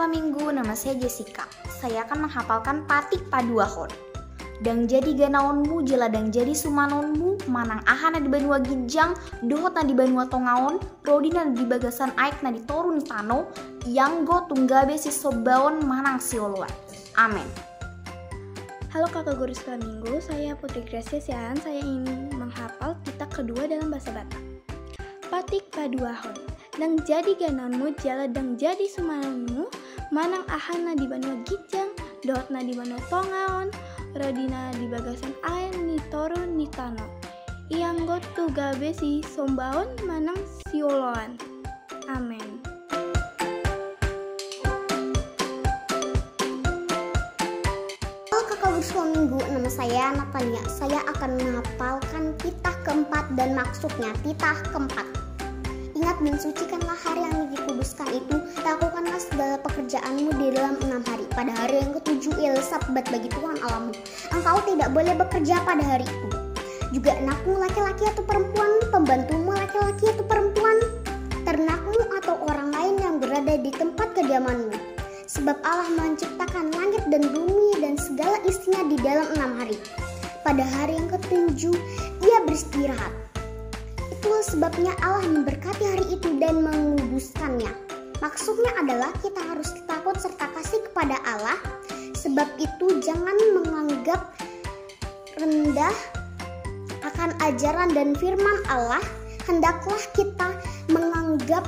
sekolah minggu, nama saya Jessica. Saya akan menghafalkan patik paduahon. Dang jadi ganaonmu, jeladang jadi sumanonmu, manang ahana di banua gijang, dohotna di banua tongaon, rodina di bagasan aik na di torun tano, yanggo tunggabe si sobaon manang sioloan. Amin. Halo kakak guru sekolah minggu, saya Putri Gracia Siahan. Saya ingin menghafal kitab kedua dalam bahasa Batak. Patik paduahon, dang jadi ganaonmu, jeladang jadi sumanonmu, manang ahana di banua gijang, dohotna di banua tongaon, rodina di bagasan air ni torun ni tano, ianggo tugabe si sombaon manang sioloan. Amin. Halo kakak guru sekolah minggu, nama saya Natalia. Saya akan menghafalkan titah keempat dan maksudnya titah keempat. Ingat dan sucikanlah hari yang dikuduskan itu, lakukanlah segala pekerjaanmu di dalam 6 hari. Pada hari yang ke-7 ialah Sabat bagi Tuhan Allahmu. Engkau tidak boleh bekerja pada hari itu. Juga anakmu laki-laki atau perempuan, pembantumu laki-laki atau perempuan, ternakmu atau orang lain yang berada di tempat kediamanmu. Sebab Allah menciptakan langit dan bumi dan segala isinya di dalam 6 hari. Pada hari yang ke-7 Dia beristirahat. Itulah sebabnya Allah memberkati hari itu dan menguduskannya. Maksudnya adalah kita harus takut serta kasih kepada Allah. Sebab itu jangan menganggap rendah akan ajaran dan firman Allah. Hendaklah kita menganggap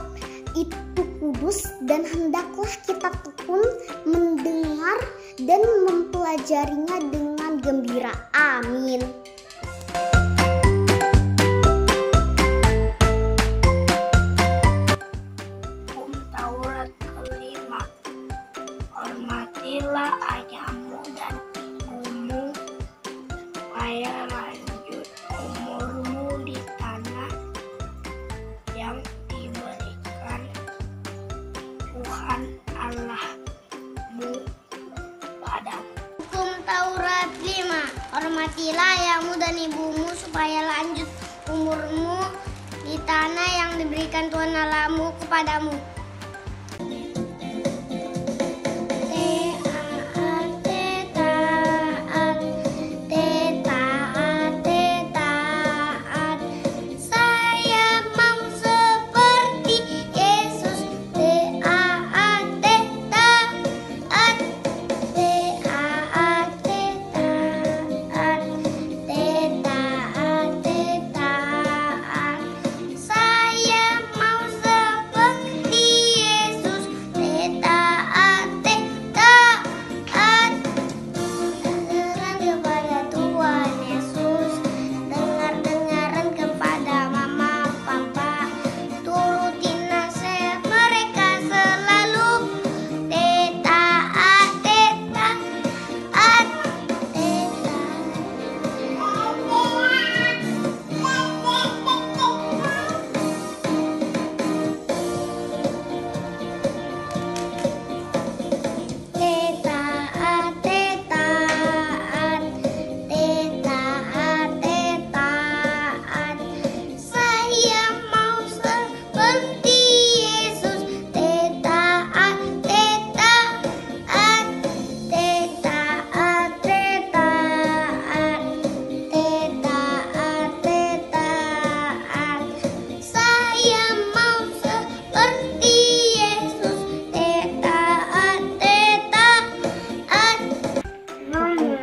itu kudus dan hendaklah kita tekun mendengar dan mempelajarinya dengan gembira. Amin. Taurat kelima, hormatilah ayahmu dan ibumu supaya lanjut umurmu di tanah yang diberikan Tuhan Allahmu padamu. Hukum Taurat 5, hormatilah ayahmu dan ibumu supaya lanjut umurmu di tanah yang diberikan Tuhan Allahmu kepadamu.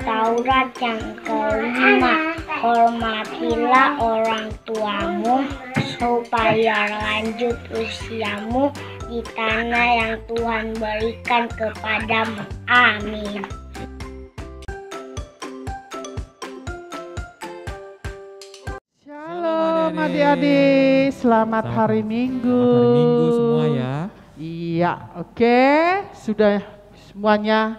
Taurat yang kelima, hormatilah orang tuamu supaya lanjut usiamu di tanah yang Tuhan berikan kepadamu. Amin. Shalom adik-adik, selamat hari Minggu. Selamat hari Minggu semua ya. Iya, oke. Sudah semuanya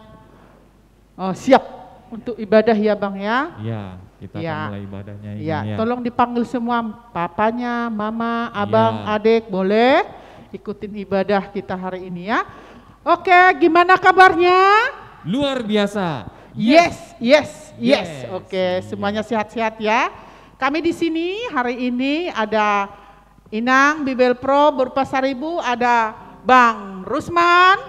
siap untuk ibadah ya Bang ya? Iya, kita akan mulai ibadahnya ini ya. ya. Tolong dipanggil semua, papanya, mama, abang, adik, boleh ikutin ibadah kita hari ini ya. Oke, gimana kabarnya? Luar biasa. Yes. Oke, semuanya sehat-sehat ya. Kami di sini hari ini ada Inang Bibel Pro berupa 1000, ada Bang Rusman,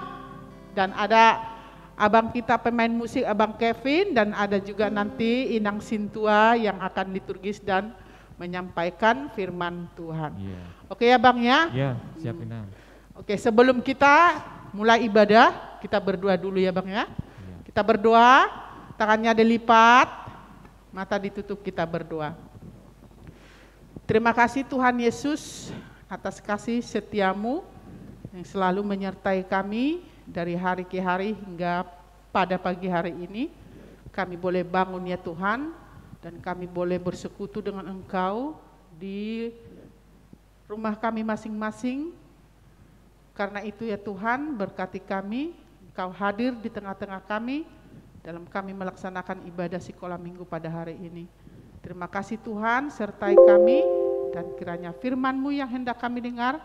Dan ada abang kita pemain musik, Abang Kevin, dan ada juga nanti Inang Sintua yang akan liturgis dan menyampaikan firman Tuhan. Iya. Oke ya Bang ya? Iya, siap Inang. Oke, sebelum kita mulai ibadah, kita berdoa dulu ya Bang ya. Iya. Kita berdoa, tangannya dilipat, mata ditutup, kita berdoa. Terima kasih Tuhan Yesus atas kasih setiamu yang selalu menyertai kami dari hari ke hari hingga pada pagi hari ini. Kami boleh bangun ya Tuhan, dan kami boleh bersekutu dengan Engkau di rumah kami masing-masing. Karena itu ya Tuhan, berkati kami, Engkau hadir di tengah-tengah kami dalam kami melaksanakan ibadah sekolah minggu pada hari ini. Terima kasih Tuhan, sertai kami, dan kiranya firman-Mu yang hendak kami dengar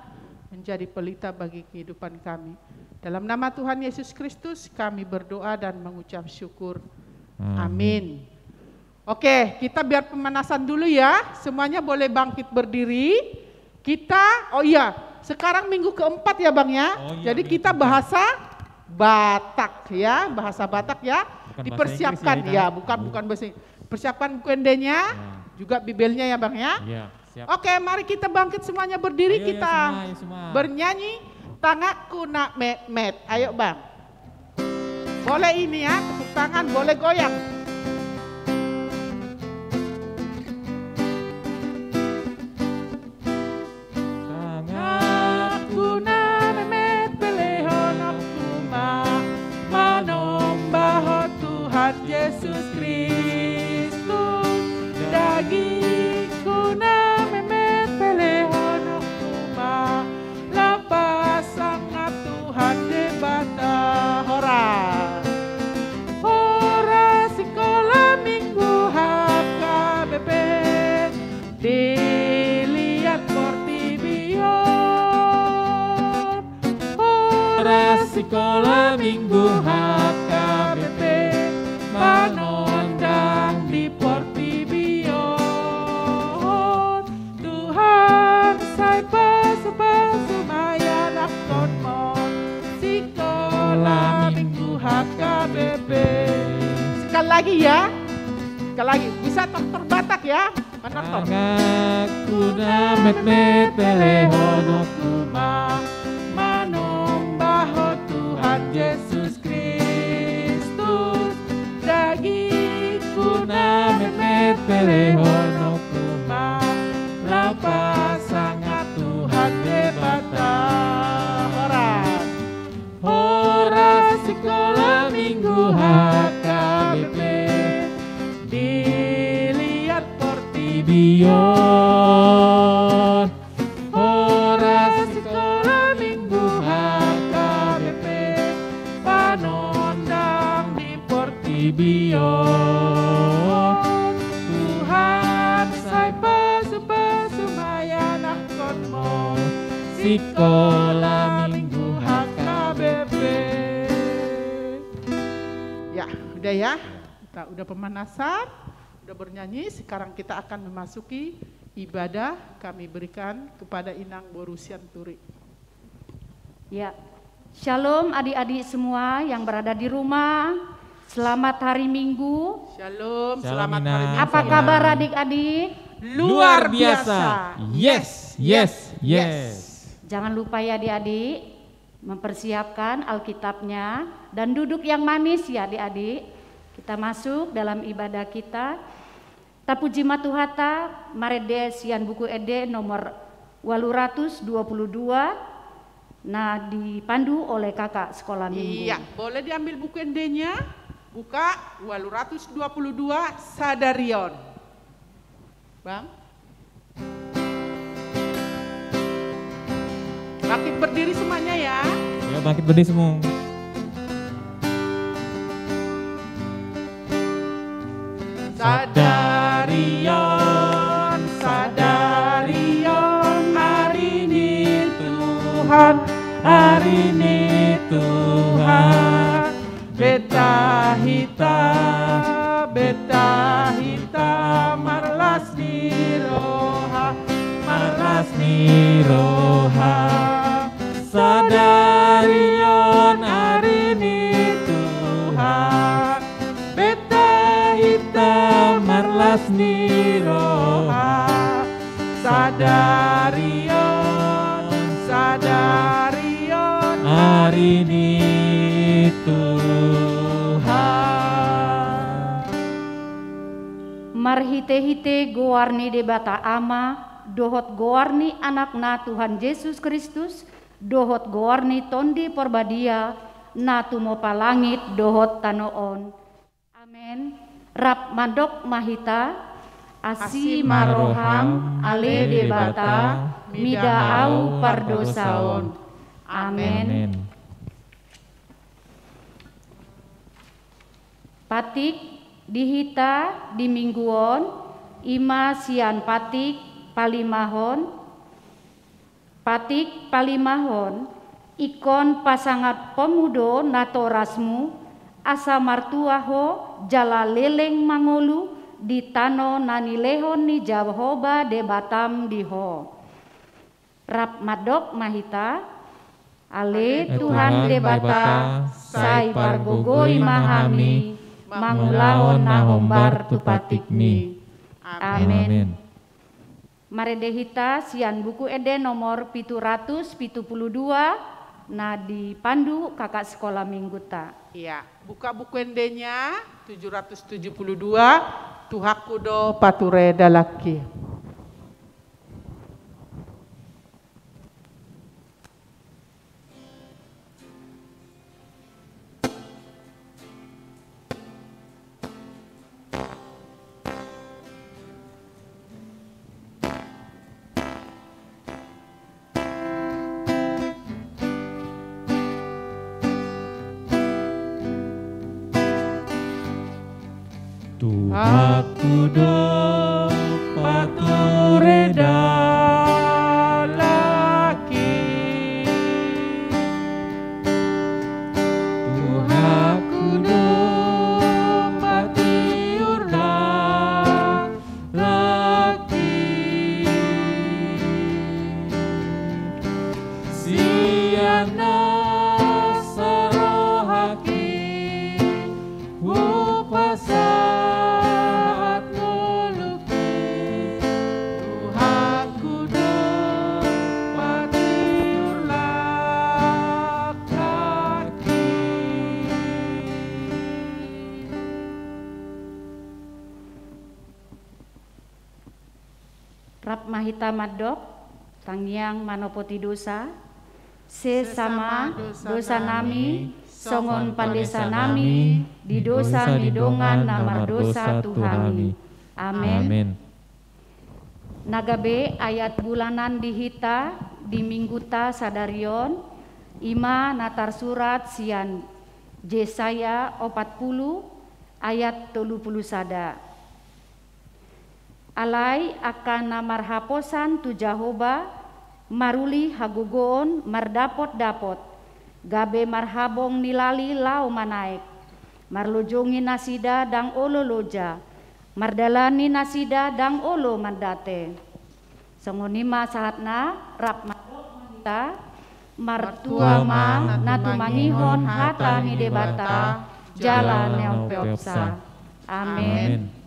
menjadi pelita bagi kehidupan kami. Dalam nama Tuhan Yesus Kristus kami berdoa dan mengucap syukur. Amin. Oke, kita biar pemanasan dulu ya. Semuanya boleh bangkit berdiri. Kita, oh iya, sekarang minggu keempat ya Bang ya. Oh iya, jadi kita bahasa Batak ya, bahasa Batak ya. Bukan Dipersiapkan bahasa Inggris ya, bukan bahasa Inggris. Persiapkan buku endenya, juga bibelnya ya Bang ya. Iya, siap. Oke, mari kita bangkit semuanya berdiri. Ayo, kita semua. bernyanyi Tanganku nak met. Ayo Bang. Boleh ini ya, tepuk tangan, boleh goyang. Tanganku nak met pelehonokku manombaho Tuhan Yesus Kristus. Dagingku nak met pelehonokku lepas sangat Tuhan debata hora sekolah minggu HKBP dilihat Portibion. Hora sekolah minggu HKBP manondang di Portibion. Tuhan saya pas-pas lumayan akon mon sekolah minggu HKBP. Sekali lagi ya, sekali lagi, bisa dokter Batak ya, menonton. Tanganku nak met pelehonokku manombaho Tuhan Yesus Kristus. Dagingku nak met pelehonokku lepas sangat Tuhan debata hora sekolah minggu HKBP dilihat Portibion. Hora sekolah minggu HKBP panondang di Portibion. Tuhan saya pasumaya nakonmo sekolah minggu HKBP. Ya, udah ya. Kita udah pemanasan, udah bernyanyi. Sekarang kita akan memasuki ibadah kami berikan kepada Inang Borusian Turi. Ya, shalom adik-adik semua yang berada di rumah. Selamat hari Minggu. Shalom, Shalom, selamat Inang. hari Minggu. Apa kabar adik-adik? Luar biasa. Yes. Jangan lupa ya adik-adik mempersiapkan Alkitabnya dan duduk yang manis ya adik-adik. Kita masuk dalam ibadah kita. Tapuji matuhata marede sian buku ede nomor 822. Nah, dipandu oleh kakak sekolah minggu. Iya, boleh diambil buku endenya. Buka 822 Sadarion. Bang. Bangkit berdiri semuanya ya. Ya, bangkit berdiri semua. Sadarion, Sadarion, hari ini Tuhan, hari ini Tuhan. Beta hita, marlas niroha. Sadarion, hari ini asniroha sadarion hari ini Tuhan. Marhite-hite goarni debata ama, dohot goarni anakna Tuhan Yesus Kristus, dohot goarni tondi porbadia, na tumopa langit dohot tanoon. Amen. Rap madok mahita, asi maroham ale debata, mida au pardosaon. Amen. Patik dihita di mingguon, ima sian patik palimahon, ikon pasangat pemudo natorasmu, asa martuaho jala leleng mangolu, di tano nanilehon ni Jehovah debatam diho. Rap madok mahita, ale Tuhan debata, sai pargogoi mahami, mangulahon nahombar tupatikmi. Amen. Maredehita sian buku ede nomor 772 na dipandu kakak sekolah mingguta. Iya, buka buku endenya 772 Tuhakudo pature dalaki. Tuhakudo pature dalaki, Tuhakudo patiur dalaki, siana sarohaki upasa Rap mahita madok, tangyang manopoti dosa, sesama dosa nami, songon pandesa nami, di dosa midongan namar dosa Tuhani. Amen. Nagabe ayat bulanan dihita, di mingguta sadarion, ima natar surat sian Yesaya 40 ayat 30 sada. Alai akan namar haposan tu Jehovah, maruli hagugoon mardapot-dapot, gabe marhabong nilali lau manaik, marlojongi nasida dang olo loja, mardalani nasida dang olo mandate. Songonima sahatna rap kita martuama natumangihon hata hidebata jalan yang peopsa. Amen.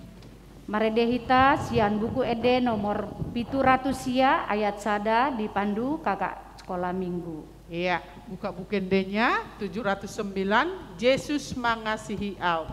Maredehita sian buku ede nomor 700 sia ayat sada dipandu kakak sekolah minggu. Iya, buka buku endenya 709 Yesus mengasihi au.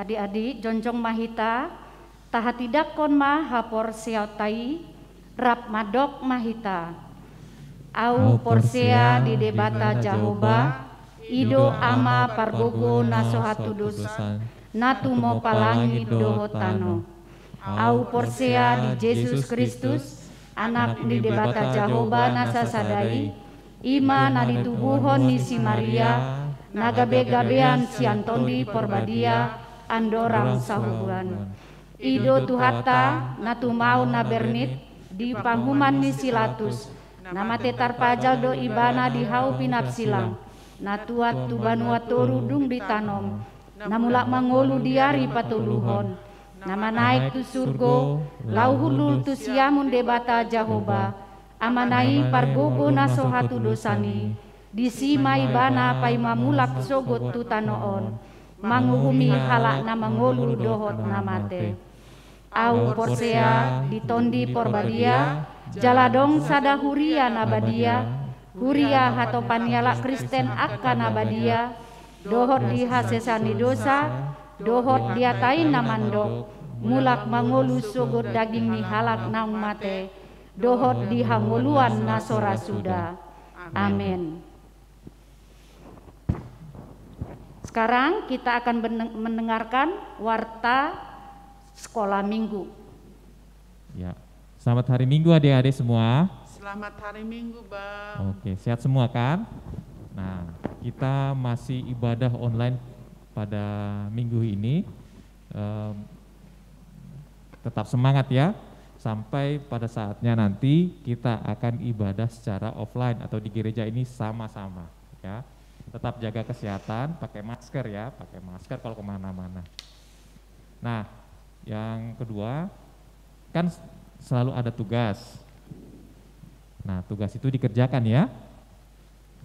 Adik-adik jonjong mahita tahatidak kon ma hapor siautai rap madok mahita au porsea di debata Jahoba, ido ama pargogo nasohatu dosa, natu mo palangi dohotano. Au porsea di Yesus Kristus, anak di debata Jahoba nasa sadai, ima nadi tubuhon ni si Maria, nagabe-gabean si Antondi porbadia, andorang sahubuan. Ido tuhata natu mau na bernit, di panghuman ni silatus, nama tetar pajal do ibana di hau pinap silang, natuat tu banua toru dung ditanom, namulak mangolu diari patuluhon, nama naik tu surgo, lau hulul tu siamun debata Jahoba, amanai pargogo nasohatu dosani, disima ibana pai mamulak sogot tu tanoon, manguhumi halak na mangolu dohot namate. Au porsea ditondi porbadia, jaladong sada huria nabadia, huria hato paniala Kristen akan nabadia, dohot di hasesani dosa, dohot diatain namandok, mulak mangolu sogot daging ni halak naung mate, dohot di hangoluan nasora suda. Amin. Sekarang kita akan mendengarkan warta sekolah minggu. Ya, selamat hari Minggu adik-adik semua. Selamat hari Minggu, Bang. Oke, sehat semua kan? Nah, kita masih ibadah online pada minggu ini. Tetap semangat ya, sampai pada saatnya nanti kita akan ibadah secara offline atau di gereja ini sama-sama ya. Tetap jaga kesehatan, pakai masker ya, pakai masker kalau kemana-mana. Nah, yang kedua, kan selalu ada tugas. Nah, tugas itu dikerjakan ya.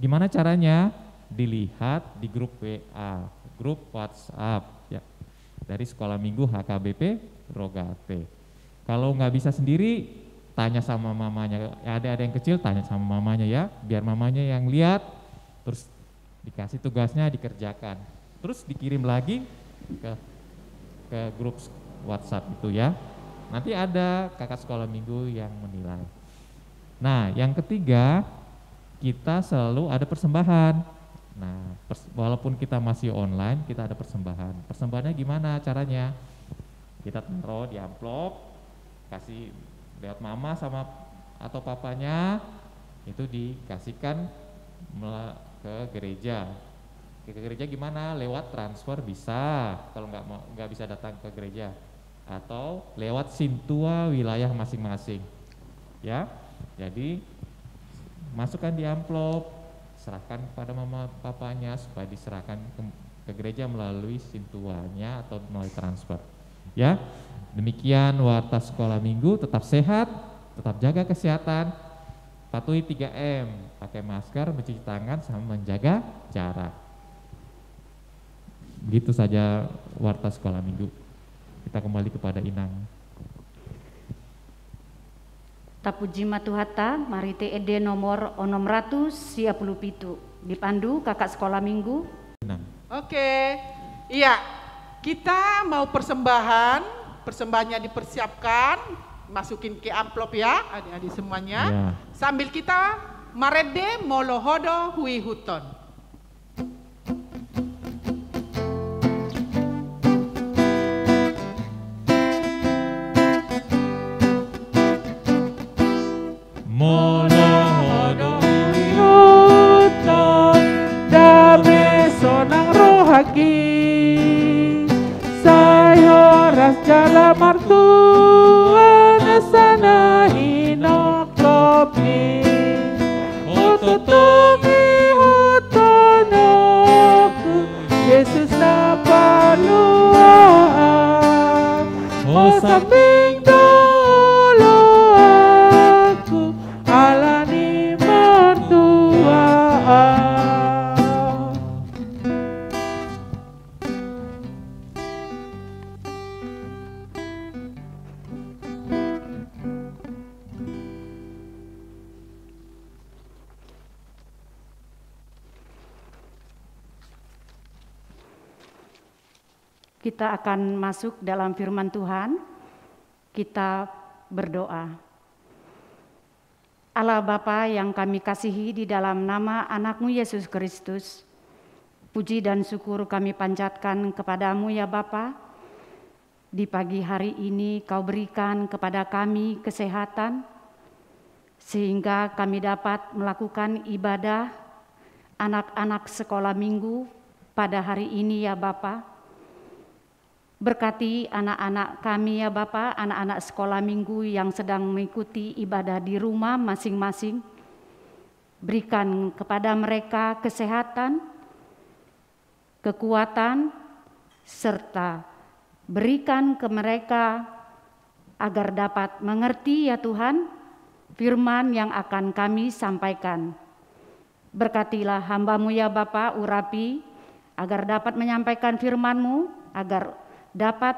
Gimana caranya? Dilihat di grup WA, grup WhatsApp ya, dari Sekolah Minggu HKBP Rogate. Kalau nggak bisa sendiri, tanya sama mamanya. Ada yang kecil, tanya sama mamanya ya, biar mamanya yang lihat, terus dikasih tugasnya dikerjakan. Terus dikirim lagi ke grup WhatsApp itu ya. Nanti ada kakak sekolah minggu yang menilai. Nah, yang ketiga, kita selalu ada persembahan. Nah, walaupun kita masih online, kita ada persembahan. Persembahannya gimana caranya? Kita taruh di amplop, kasih lewat mama sama atau papanya, itu dikasihkan ke gereja. Ke gereja gimana? Lewat transfer bisa, kalau nggak bisa datang ke gereja, atau lewat Sintua wilayah masing-masing. Ya, jadi masukkan di amplop, serahkan kepada mama papanya supaya diserahkan ke gereja melalui Sintuanya atau melalui transfer. Ya, demikian warta sekolah minggu. Tetap sehat, tetap jaga kesehatan, patuhi 3M, pakai masker, mencuci tangan, sama menjaga jarak. Begitu saja warta sekolah minggu. Kita kembali kepada Inang. Tapuji matuhata, mari TED nomor 657, dipandu kakak sekolah minggu. Inang. Oke, iya, kita mau persembahannya dipersiapkan, masukin ke amplop ya, adik-adik semuanya. Ya. Sambil kita marede molohodo hui huton. Molohodo huton dame sonang rohaki sayoras jala martuan sana hinok topi ototomi hutonoku Yesus na paluan o samping dolo aku alani mertuaan. Kita akan masuk dalam firman Tuhan. Kita berdoa. Allah Bapa yang kami kasihi, di dalam nama anak-Mu Yesus Kristus, puji dan syukur kami panjatkan kepadamu ya Bapa. Di pagi hari ini Kau berikan kepada kami kesehatan, sehingga kami dapat melakukan ibadah anak-anak sekolah minggu pada hari ini ya Bapa. Berkati anak-anak kami ya Bapa, anak-anak sekolah minggu yang sedang mengikuti ibadah di rumah masing-masing. Berikan kepada mereka kesehatan, kekuatan, serta berikan ke mereka agar dapat mengerti ya Tuhan firman yang akan kami sampaikan. Berkatilah hamba-Mu ya Bapa, urapi agar dapat menyampaikan firman-Mu, agar dapat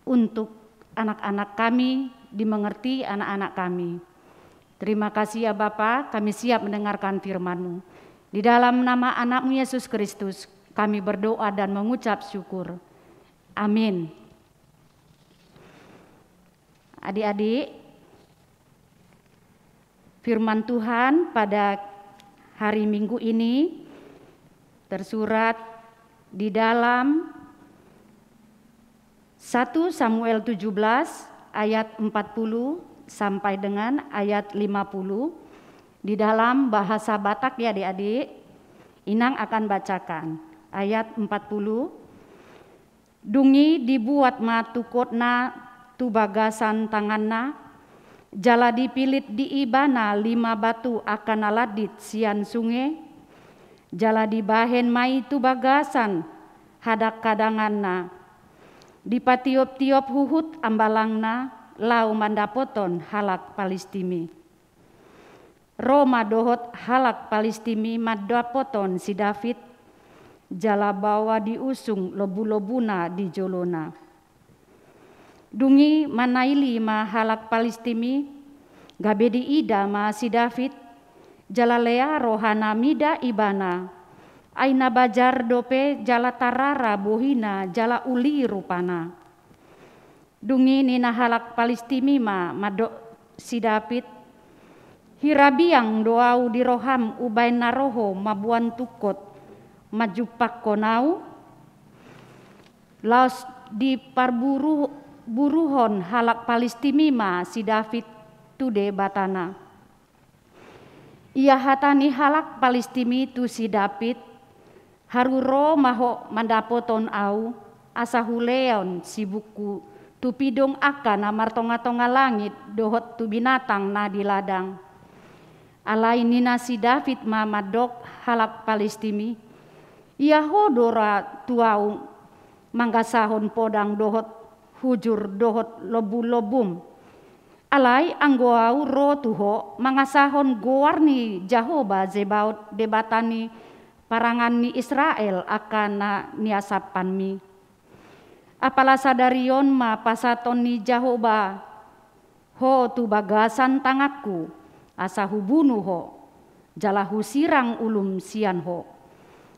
untuk anak-anak kami, dimengerti anak-anak kami. Terima kasih ya Bapa, kami siap mendengarkan firman-Mu. Di dalam nama anak-Mu Yesus Kristus, kami berdoa dan mengucap syukur. Amin. Adik-adik, firman Tuhan pada hari Minggu ini tersurat di dalam 1 Samuel 17 ayat 40 sampai dengan ayat 50 di dalam bahasa Batak ya adik-adik. Inang akan bacakan ayat 40. Dungi dibuat ma tukotna tu bagasan tanganna, jala dipilit di ibana 5 batu akan aladit sian sungai, jala dibahen mai tu bagasan hadak kadanganna, dipatiop-tiop huhut ambalangna lau mandapoton halak Palistimi. Roma dohot halak Palistimi madapoton si David, jala bawa diusung lobu-lobuna di jolona. Dungi manaili ma halak Palistimi, gabedi ida ma si David, jala lea rohana mida ibana, aina bajar dope jala tarara bohina jala uli rupana. Dungi nina halak Palistimi mado si David, hirabiang doau di roham ubain naroho mabuan tukot majupak konau, laos di buruhon halak Palistimi si David tude batana. Ia hatani halak Palistimi tu si David, haruro maho mandapoton au asahuleon si buku tu pidong akan amar tonga-tonga langit dohot tu binatang na di ladang. Alai nina si David mamadok halak Palistimi, ia hodora tuau manggasahon podang dohot hujur dohot lobu-lobum. Alai anggoau ro tuho mangasahon goarni Jahoba Zebaot debatani parangan ni Israel akan na niasapan mi. Apala sadarion ma pasaton ni Jahoba ho tu bagasan tangaku asa hubunu ho, jalahu sirang ulum sian ho,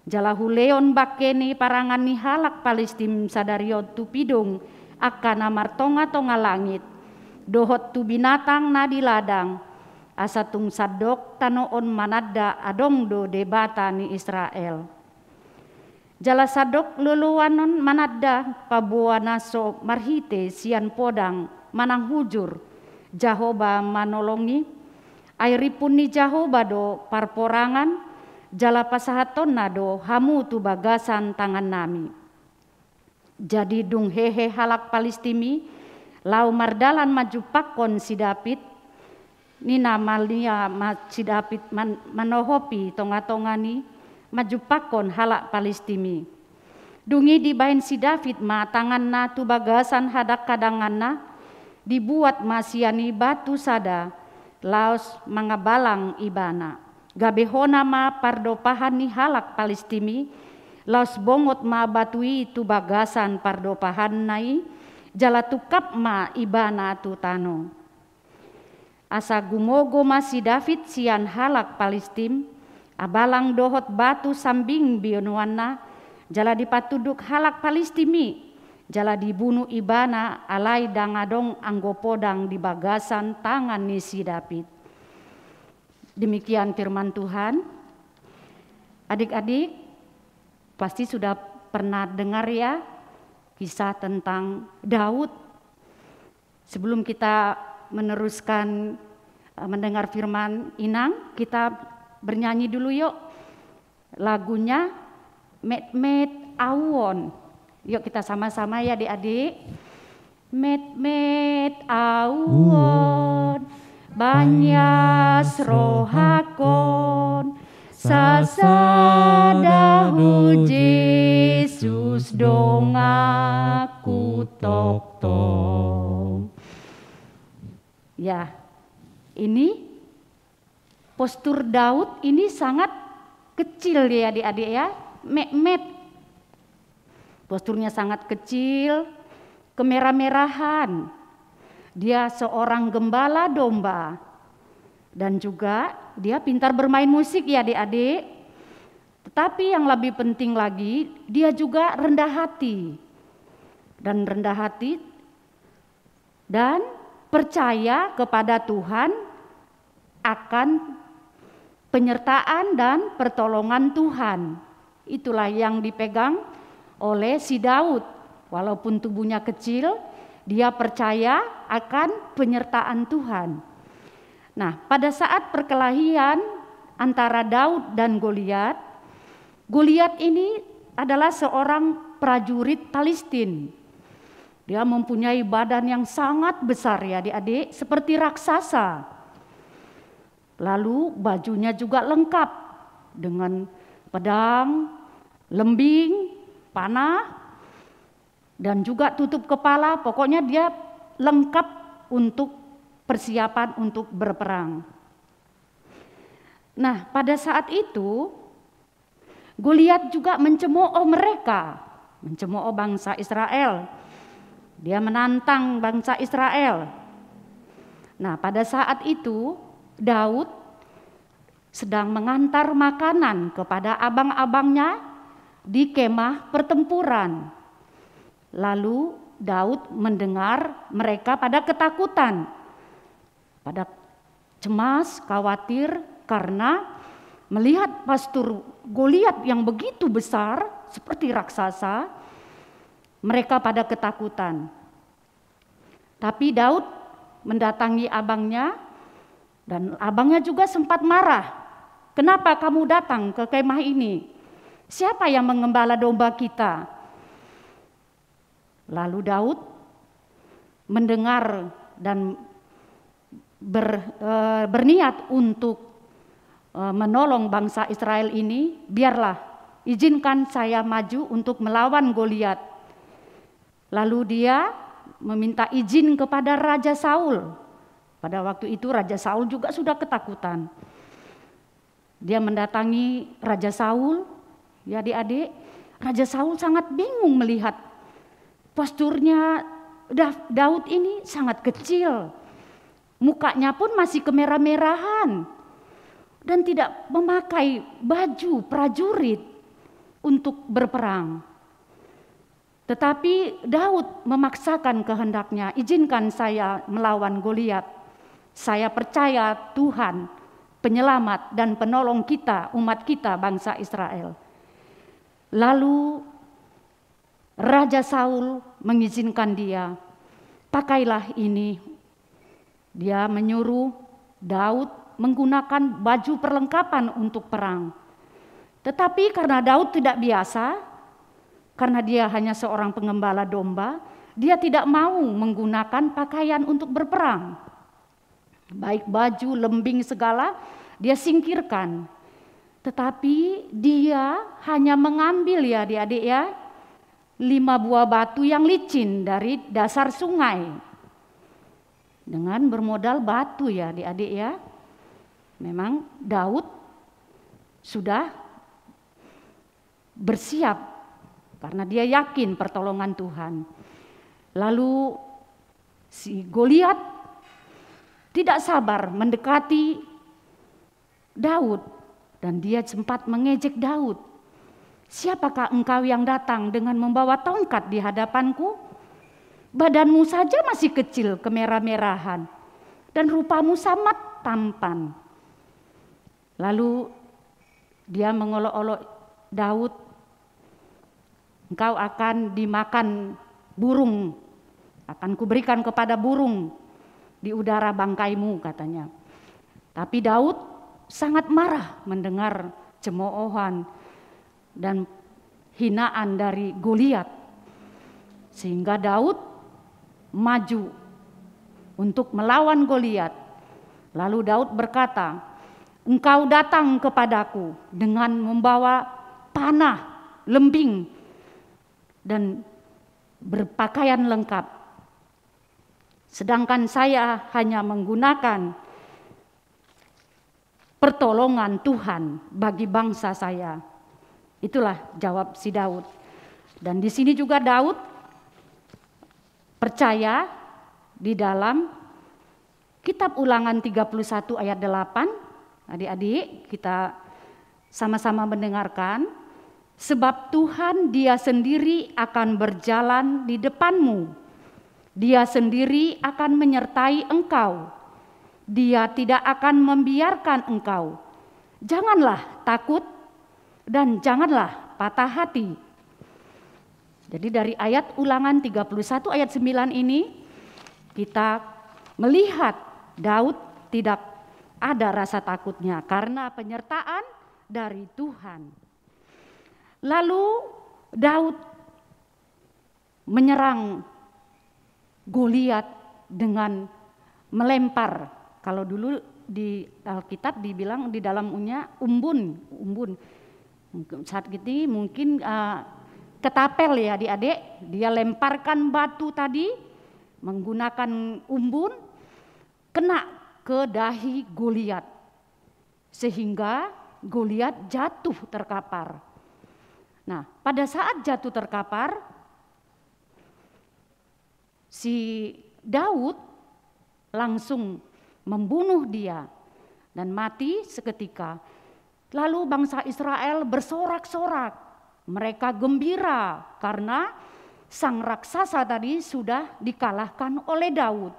jalahu leon bakeni parangan ni halak Palestim sadarion tu pidung akan amar tonga-tonga langit, dohot tu binatang na di ladang, asa tung sadok tanoon manada adong do debata ni Israel. Jala sadok luluanon manada pabuana naso marhite sian podang manang hujur, Jahoba manolongi, airipun ni Jahoba do parporangan, jala pasahaton nado hamu tu bagasan tangan nami. Jadi dung hehe halak Palistimi, lau mardalan maju pakon si David, ni namalia si David manohopi tonga-tongani maju pakon halak Palistimi. Dungi dibain si David ma tangan na tu bagasan hadak kadangan na, dibuat masiani batu sada, laos mangabalang ibana. Gabehona ma pardopahan ni halak Palistimi, laos bongot ma batui tu bagasan pardopahan nai, jala tukap ma ibana tu tano. Asa gumogo ma si David sian halak Palestim, abalang dohot batu sambing bionuana, jala dipatuduk halak Palestimi, jala dibunuh ibana alai dangadong anggo podang di bagasan tangan ni si David. Demikian firman Tuhan. Adik-adik pasti sudah pernah dengar ya kisah tentang Daud. Sebelum kita meneruskan mendengar firman Inang, kita bernyanyi dulu yuk lagunya Met Awon. Yuk kita sama-sama ya adik-adik. Met Awon banyas rohakon sasadahu Yesus dong aku tok. Ya, ini postur Daud ini sangat kecil ya adik-adik ya. Met. Posturnya sangat kecil, kemerah-merahan. Dia seorang gembala domba. Dan juga dia pintar bermain musik ya adik-adik. Tetapi yang lebih penting lagi, dia juga rendah hati. Dan rendah hati dan percaya kepada Tuhan akan penyertaan dan pertolongan Tuhan. Itulah yang dipegang oleh si Daud. Walaupun tubuhnya kecil, dia percaya akan penyertaan Tuhan. Nah, pada saat perkelahian antara Daud dan Goliat, Goliat ini adalah seorang prajurit Palestina. Dia mempunyai badan yang sangat besar ya adik-adik, seperti raksasa. Lalu bajunya juga lengkap dengan pedang, lembing, panah, dan juga tutup kepala. Pokoknya dia lengkap untuk persiapan untuk berperang. Nah, pada saat itu Goliat juga mencemooh mereka, mencemooh bangsa Israel. Dia menantang bangsa Israel. Nah, pada saat itu Daud sedang mengantar makanan kepada abang-abangnya di kemah pertempuran. Lalu Daud mendengar mereka pada ketakutan, pada cemas, khawatir karena melihat postur Goliat yang begitu besar seperti raksasa. Mereka pada ketakutan. Tapi Daud mendatangi abangnya dan abangnya juga sempat marah. Kenapa kamu datang ke kemah ini? Siapa yang mengembala domba kita? Lalu Daud mendengar dan berniat untuk menolong bangsa Israel ini. Biarlah, izinkan saya maju untuk melawan Goliat. Lalu dia meminta izin kepada Raja Saul. Pada waktu itu Raja Saul juga sudah ketakutan. Dia mendatangi Raja Saul. Ya adik-adik, Raja Saul sangat bingung melihat posturnya Daud ini sangat kecil. Mukanya pun masih kemerah-merahan. Dan tidak memakai baju prajurit untuk berperang. Tetapi Daud memaksakan kehendaknya, izinkan saya melawan Goliat. Saya percaya Tuhan penyelamat dan penolong kita, umat kita, bangsa Israel. Lalu Raja Saul mengizinkan dia, pakailah ini. Dia menyuruh Daud menggunakan baju perlengkapan untuk perang. Tetapi karena Daud tidak biasa, karena dia hanya seorang pengembala domba, dia tidak mau menggunakan pakaian untuk berperang. Baik baju, lembing, segala, dia singkirkan. Tetapi dia hanya mengambil ya adik-adik ya, 5 buah batu yang licin dari dasar sungai. Dengan bermodal batu ya adik-adik ya. Memang Daud sudah bersiap karena dia yakin pertolongan Tuhan. Lalu si Goliat tidak sabar mendekati Daud dan dia sempat mengejek Daud. Siapakah engkau yang datang dengan membawa tongkat di hadapanku? Badanmu saja masih kecil, kemerah-merahan, dan rupamu sangat tampan. Lalu dia mengolok-olok Daud, engkau akan dimakan burung, akan kuberikan kepada burung di udara bangkaimu, katanya. Tapi Daud sangat marah mendengar cemoohan dan hinaan dari Goliat, sehingga Daud maju untuk melawan Goliat. Lalu Daud berkata, engkau datang kepadaku dengan membawa panah, lembing, dan berpakaian lengkap. Sedangkan saya hanya menggunakan pertolongan Tuhan bagi bangsa saya. Itulah jawab si Daud. Dan di sini juga Daud percaya di dalam kitab Ulangan 31 ayat 8, adik-adik kita sama-sama mendengarkan, sebab Tuhan Dia sendiri akan berjalan di depanmu, Dia sendiri akan menyertai engkau, Dia tidak akan membiarkan engkau, janganlah takut dan janganlah patah hati. Jadi dari ayat Ulangan 31 ayat 9 ini kita melihat Daud tidak ada rasa takutnya karena penyertaan dari Tuhan. Lalu Daud menyerang Goliat dengan melempar. Kalau dulu di Alkitab dibilang di dalamnya umbun. Saat ini mungkin ketapel ya adik-adik, dia lemparkan batu tadi menggunakan umbun, kena ke dahi Goliat, sehingga Goliat jatuh terkapar. Nah, pada saat jatuh terkapar, si Daud langsung membunuh dia dan mati seketika. Lalu bangsa Israel bersorak-sorak. Mereka gembira karena sang raksasa tadi sudah dikalahkan oleh Daud.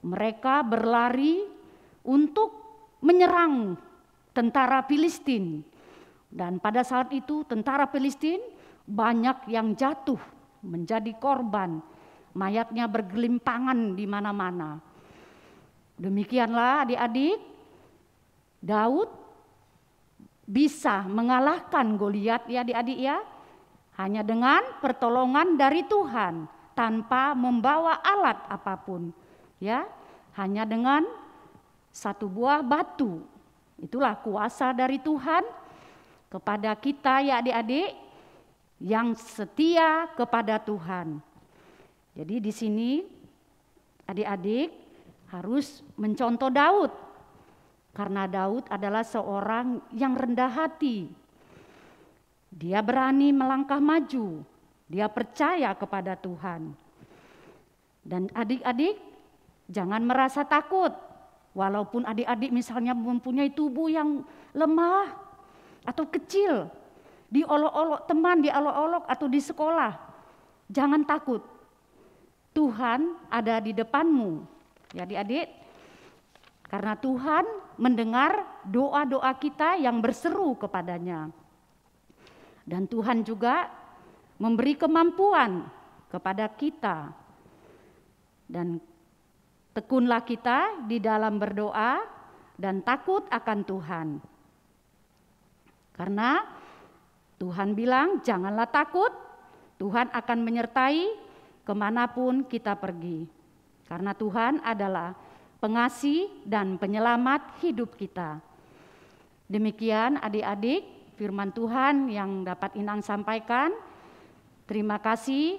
Mereka berlari untuk menyerang tentara Filistin. Dan pada saat itu tentara Filistin banyak yang jatuh menjadi korban. Mayatnya bergelimpangan di mana-mana. Demikianlah adik-adik, Daud bisa mengalahkan Goliat ya adik-adik ya, hanya dengan pertolongan dari Tuhan, tanpa membawa alat apapun ya, hanya dengan satu buah batu. Itulah kuasa dari Tuhan kepada kita ya adik-adik yang setia kepada Tuhan. Jadi di sini adik-adik harus mencontoh Daud. Karena Daud adalah seorang yang rendah hati. Dia berani melangkah maju. Dia percaya kepada Tuhan. Dan adik-adik jangan merasa takut. Walaupun adik-adik misalnya mempunyai tubuh yang lemah atau kecil. Diolok-olok teman, diolok-olok atau di sekolah. Jangan takut. Tuhan ada di depanmu. Ya adik-adik. Karena Tuhan mendengar doa-doa kita yang berseru kepadanya. Dan Tuhan juga memberi kemampuan kepada kita. Dan tekunlah kita di dalam berdoa dan takut akan Tuhan. Karena Tuhan bilang janganlah takut, Tuhan akan menyertai kemanapun kita pergi. Karena Tuhan adalah pengasih dan penyelamat hidup kita. Demikian adik-adik firman Tuhan yang dapat Inang sampaikan. Terima kasih,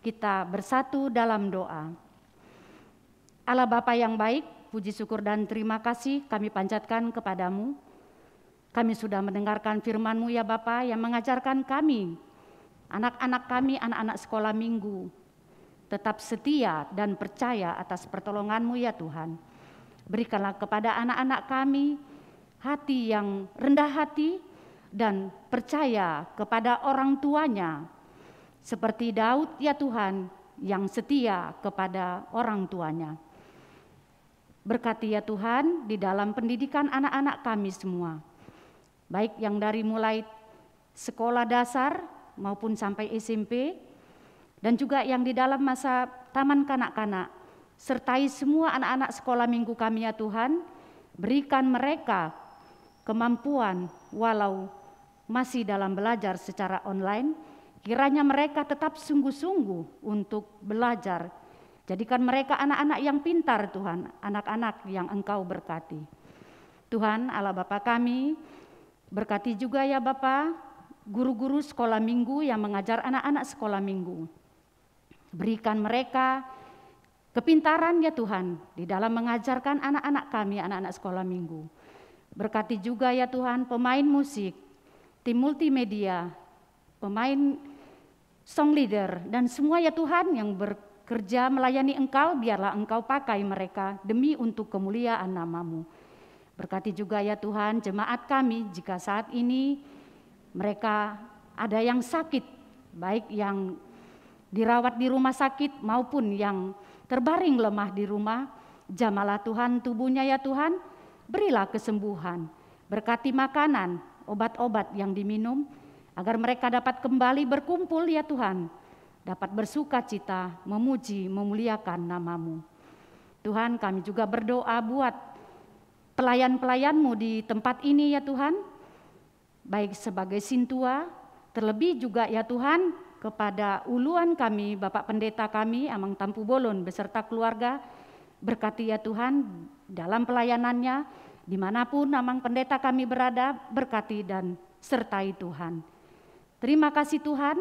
kita bersatu dalam doa. Allah Bapa yang baik, puji syukur dan terima kasih kami panjatkan kepadamu. Kami sudah mendengarkan firman-Mu ya Bapa yang mengajarkan kami, anak-anak kami, anak-anak sekolah minggu, tetap setia dan percaya atas pertolongan-Mu ya Tuhan. Berikanlah kepada anak-anak kami hati yang rendah hati, dan percaya kepada orang tuanya, seperti Daud ya Tuhan yang setia kepada orang tuanya. Berkati ya Tuhan di dalam pendidikan anak-anak kami semua, baik yang dari mulai sekolah dasar maupun sampai SMP, dan juga yang di dalam masa taman kanak-kanak, sertai semua anak-anak sekolah minggu kami ya Tuhan, berikan mereka kemampuan walau masih dalam belajar secara online, kiranya mereka tetap sungguh-sungguh untuk belajar. Jadikan mereka anak-anak yang pintar Tuhan, anak-anak yang Engkau berkati. Tuhan Allah Bapa kami, berkati juga ya Bapa, guru-guru sekolah minggu yang mengajar anak-anak sekolah minggu. Berikan mereka kepintaran ya Tuhan di dalam mengajarkan anak-anak kami, anak-anak sekolah minggu. Berkati juga ya Tuhan pemain musik, tim multimedia, pemain song leader, dan semua ya Tuhan yang bekerja melayani Engkau, biarlah Engkau pakai mereka demi untuk kemuliaan nama-Mu. Berkati juga ya Tuhan jemaat kami jika saat ini mereka ada yang sakit, baik yang dirawat di rumah sakit maupun yang terbaring lemah di rumah, jamalah Tuhan tubuhnya ya Tuhan, berilah kesembuhan. Berkati makanan, obat-obat yang diminum, agar mereka dapat kembali berkumpul ya Tuhan, dapat bersuka cita, memuji, memuliakan nama-Mu. Tuhan kami juga berdoa buat pelayan-pelayan-Mu di tempat ini ya Tuhan, baik sebagai sintua, terlebih juga ya Tuhan kepada uluan kami, Bapak Pendeta kami, Amang Tampu Bolon beserta keluarga, berkati ya Tuhan dalam pelayanannya, dimanapun Amang Pendeta kami berada, berkati dan sertai Tuhan. Terima kasih Tuhan,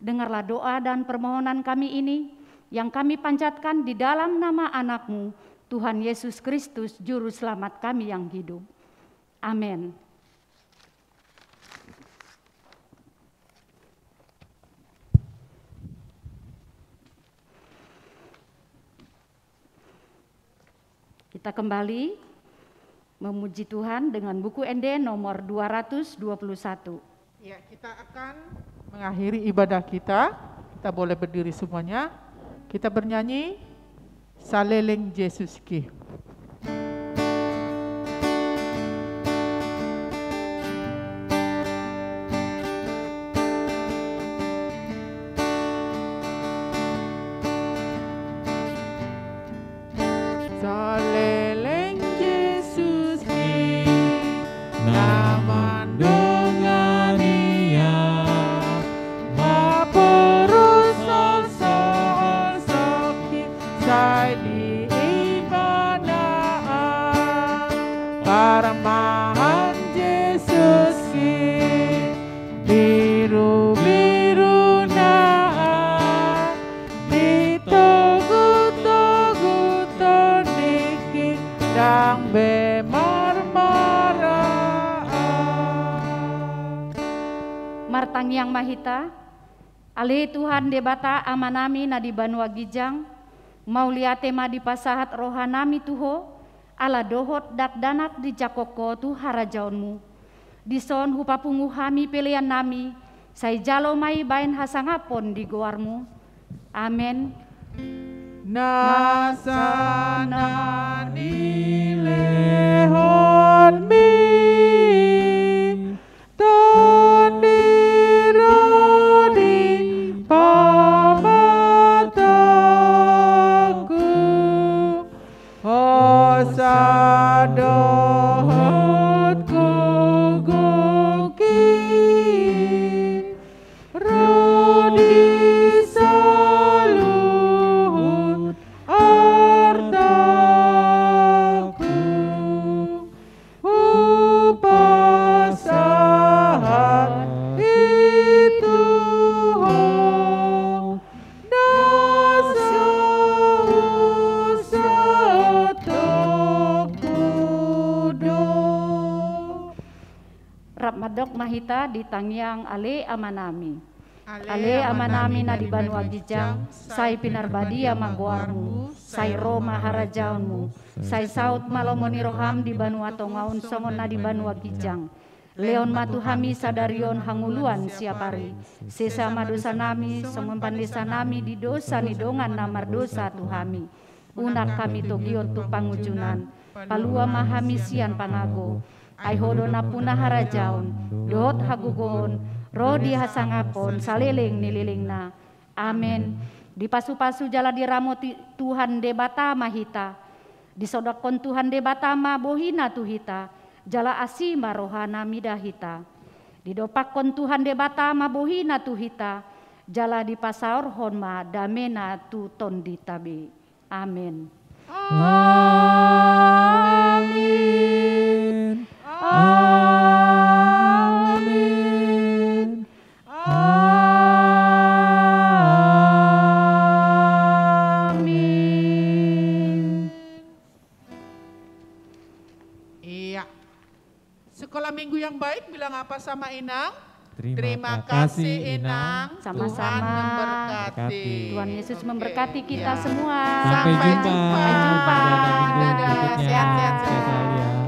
dengarlah doa dan permohonan kami ini yang kami panjatkan di dalam nama anak-Mu, Tuhan Yesus Kristus, Juru Selamat kami yang hidup. Amin. Kita kembali memuji Tuhan dengan buku ND nomor 221. Ya, kita akan mengakhiri ibadah kita. Kita boleh berdiri semuanya. Kita bernyanyi Saleleng Yesus Ki. Saleleng Yesus Ki, naman dengan Ia, maporusol soal sakit say di ibanaan, paramahan Yesus Ki, biru-biru naan, ditogu-togu toniki, dang bemarmaraan. Martang yang mahita, alih Tuhan debata amanami na di Banua Gijang, mau liate ma di pasahat rohanami tuho, ala dohot dak danak di jakoko tu harajaunmu. Dison hupapungu hami pilihan nami, say jalo mai bain hasangapon di goarmu. Amen. Nasana nilehon mi tondirodi pamataku osadohot kuguki rodi saluhut artaku upasahan itu nasa usatokudo. Rap madok mahita di tangyang ale amanami. Ale amanami na di Banua Gijang, say pinarbadia magoarmu, say Roma harajaunmu, say saut malomoni roham di Banua Tongaun songon na di Banua Gijang. Leon matuhami sadarion hanguluan siapari. Sesama dosa nami, somempan desa nami di dosa nidongan namar dosa tuhami. Unak kami togion tu pangujunan, palua mahami sian pangago. Aihodona punah harajaon, dot hagugon, rodi hasangapon, saleleng nililingna. Amin. Di pasu-pasu jala diramoti Tuhan debata mahita. Disodakon Tuhan debatama bohina tuhita. Jala asima rohana midahita. Didopakon Tuhan debatama bohina tuhita. Jala di pasaor honma damena tu tonditabe. Amin. Amin. Amin. Amin. Iya. Sekolah minggu yang baik bilang apa sama Inang? Terima kasih, Inang. Sama-sama. Tuhan memberkati. Tuhan Yesus memberkati kita semua. Sampai jumpa. Sampai jumpa. Pada minggu Dadah. berikutnya. Sehat-sehat. Sehat selalu ya.